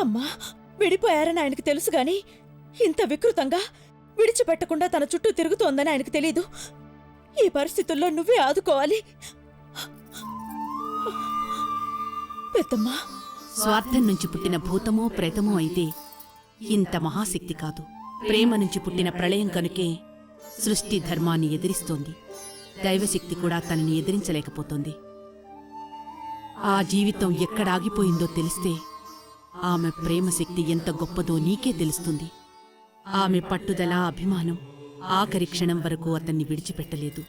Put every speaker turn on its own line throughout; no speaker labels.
అమ్మా, విడిపోయారని ఆయనకు తెలుసు గాని ఇంత వికృతంగా విడిచిపెట్టకుండా తన చుట్టూ తిరుగుతోందని ఆయనకు తెలీదు. ఈ పరిస్థితుల్లో నువ్వే ఆదుకోవాలి పెద్దమ్మా.
స్వార్థం నుంచి పుట్టిన భూతమో ప్రేతమో అయితే ఇంత మహాశక్తి కాదు. ప్రేమ నుంచి పుట్టిన ప్రళయం కనుకే సృష్టి ధర్మాన్ని ఎదిరిస్తోంది. దైవశక్తి కూడా తనని ఎదిరించలేకపోతోంది. ఆ జీవితం ఎక్కడాగిపోయిందో తెలిస్తే ఆమె ప్రేమశక్తి ఎంత గొప్పదో నీకే తెలుస్తుంది. ఆమె పట్టుదల, అభిమానం ఆఖరి క్షణం వరకు అతన్ని విడిచిపెట్టలేదు.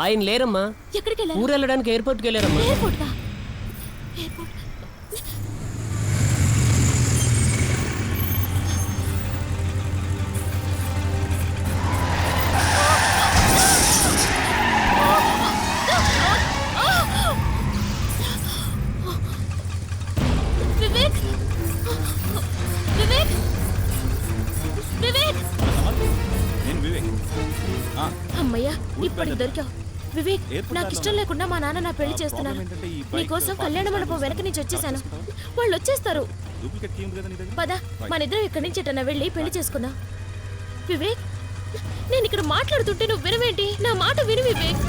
ఆయన లేరమ్మా. ఊరు వెళ్ళడానికి ఎయిర్పోర్ట్కి వెళ్ళారమ్మా.
అమ్మయ్యా, ఇప్పటికి దొరికావు. వివేక్, నాకు ఇష్టం లేకుండా మా నాన్న నా పెళ్లి చేస్తున్నారు. నీకోసం కళ్యాణ మండపం వెనక నుంచి వచ్చేసాను. వాళ్ళు వచ్చేస్తారు. పద, మనిద్దరం ఇక్కడి నుంచి ఎటన్నా వెళ్ళి పెళ్లి చేసుకుందాం. వివేక్, నేను ఇక్కడ మాట్లాడుతుంటే నువ్వు వినవేంటి? నా మాట విను వివేక్.